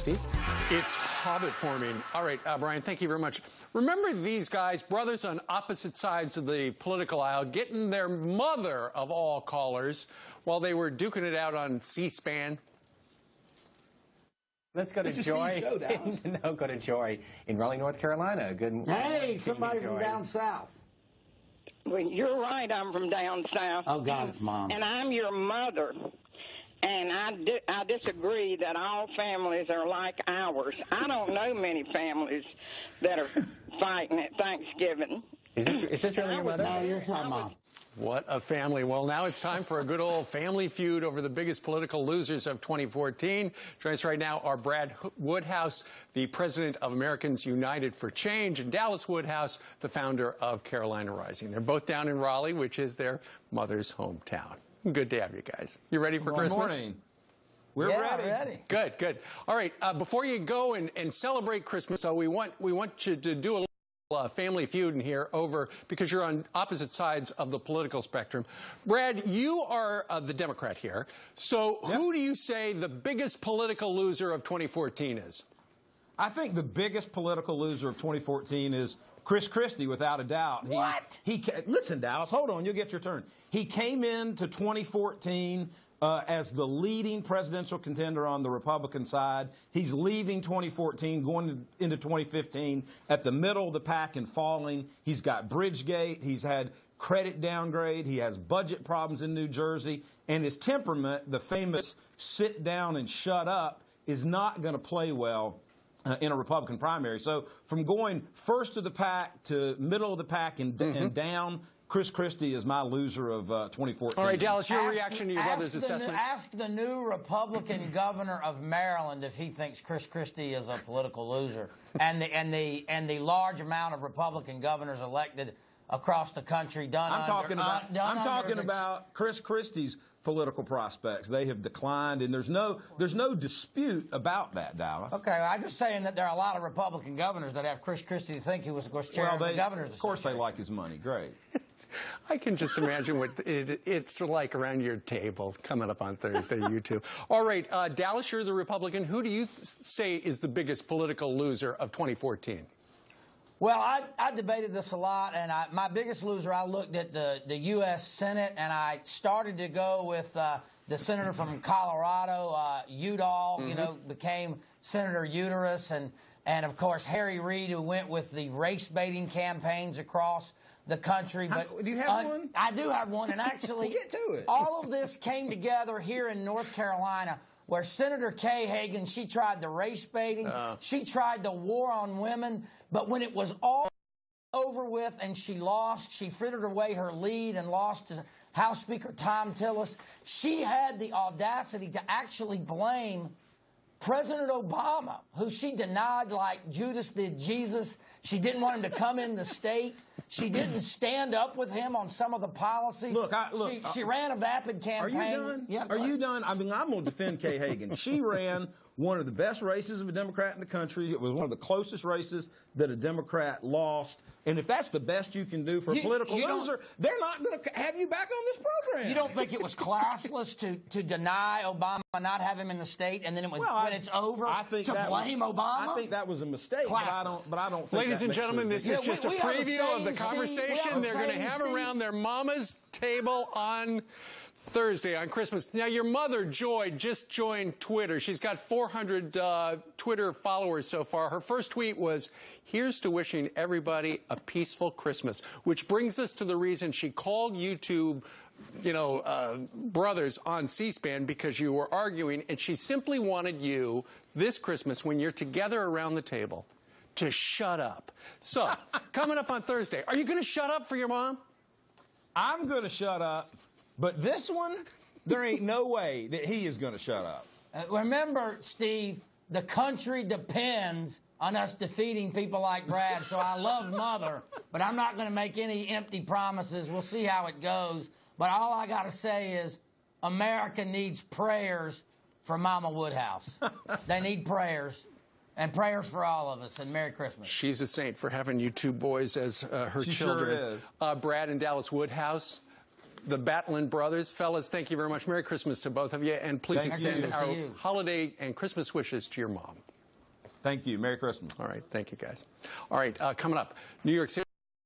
Steve? It's hobbit forming. All right, Brian, thank you very much. Remember these guys, brothers on opposite sides of the political aisle, getting their mother of all callers while they were duking it out on C-SPAN? Let's go to Joy. No, go to Joy in Raleigh, North Carolina. Good morning. Hey, somebody from down south. Well, you're right. I'm from down south. Oh, God, it's Mom. And I'm your mother. And I disagree that all families are like ours. I don't know many families that are fighting at Thanksgiving. Is this really your mother? No, you're my Mom. What a family. Well, now it's time for a good old family feud over the biggest political losers of 2014. Joining us right now are Brad Woodhouse, the president of Americans United for Change, and Dallas Woodhouse, the founder of Carolina Rising. They're both down in Raleigh, which is their mother's hometown. Good to have you guys. You ready for Christmas? Good morning. We're ready. Good, good. All right, before you go and celebrate Christmas, so we want you to do a family feud in here over, because you're on opposite sides of the political spectrum. Brad, you are the Democrat here. So who do you say the biggest political loser of 2014 is? I think the biggest political loser of 2014 is Chris Christie, without a doubt. Listen, Dallas, hold on, you'll get your turn. He came into 2014 as the leading presidential contender on the Republican side. He's leaving 2014, going into 2015 at the middle of the pack and falling. He's got Bridgegate. He's had credit downgrade. He has budget problems in New Jersey. And his temperament, the famous sit down and shut up, is not going to play well in a Republican primary. So from going first of the pack to middle of the pack and down, Chris Christie is my loser of 2014. All right, Dallas, your reaction to your brother's assessment? Ask the new Republican governor of Maryland if he thinks Chris Christie is a political loser, and the large amount of Republican governors elected across the country I'm talking about Chris Christie's political prospects. They have declined, and there's no dispute about that, Dallas. Okay, well, I'm just saying that there are a lot of Republican governors that have Chris Christie to think he was, of course, chair of the governor's. Of course, they like his money. Great. I can just imagine what it's like around your table coming up on Thursday, you two. All right, Dallas, you're the Republican. Who do you say is the biggest political loser of 2014? Well, I debated this a lot, and my biggest loser, I looked at the U.S. Senate, and I started to go with the senator from Colorado, Udall, you know, became Senator Uterus, and of course, Harry Reid, who went with the race-baiting campaigns across the country. But do you have one? I do have one, and actually, we'll get to it. All of this came together here in North Carolina, where Senator Kay Hagan, she tried the race baiting, she tried the war on women, but when it was all over with and she lost, she frittered away her lead and lost to House Speaker Tom Tillis, she had the audacity to actually blame President Obama, who she denied like Judas did Jesus. She didn't want him to come in the state. She didn't stand up with him on some of the policies. She ran a vapid campaign. Are you done? Yeah, are you done? I mean, I'm going to defend Kay Hagan. She ran one of the best races of a Democrat in the country. It was one of the closest races that a Democrat lost. And if that's the best you can do for a political loser, they're not going to have you back on this program. You don't think it was classless to deny Obama, not have him in the state, and then it was, when it's over, to blame Obama? I think that was a mistake, but I don't think Ladies and gentlemen, this is just a preview of the conversation they're going to have around their mama's table on Thursday, on Christmas. Now, your mother, Joy, just joined Twitter. She's got 400 Twitter followers so far. Her first tweet was, "Here's to wishing everybody a peaceful Christmas," which brings us to the reason she called YouTube, brothers on C-SPAN, because you were arguing, and she simply wanted you this Christmas, when you're together around the table, to shut up. So, coming up on Thursday, are you going to shut up for your mom? I'm going to shut up, but this one, there ain't no way that he is going to shut up. Remember, Steve, the country depends on us defeating people like Brad, so I love Mother, but I'm not going to make any empty promises. We'll see how it goes. But all I got to say is America needs prayers for Mama Woodhouse. They need prayers. And prayers for all of us, and Merry Christmas. She's a saint for having you two boys as her children. Sure is. Brad and Dallas Woodhouse, the Batlin brothers. Fellas, thank you very much. Merry Christmas to both of you, and please extend our holiday and Christmas wishes to your mom. Thank you. Merry Christmas. All right. Thank you, guys. All right. Coming up, New York City.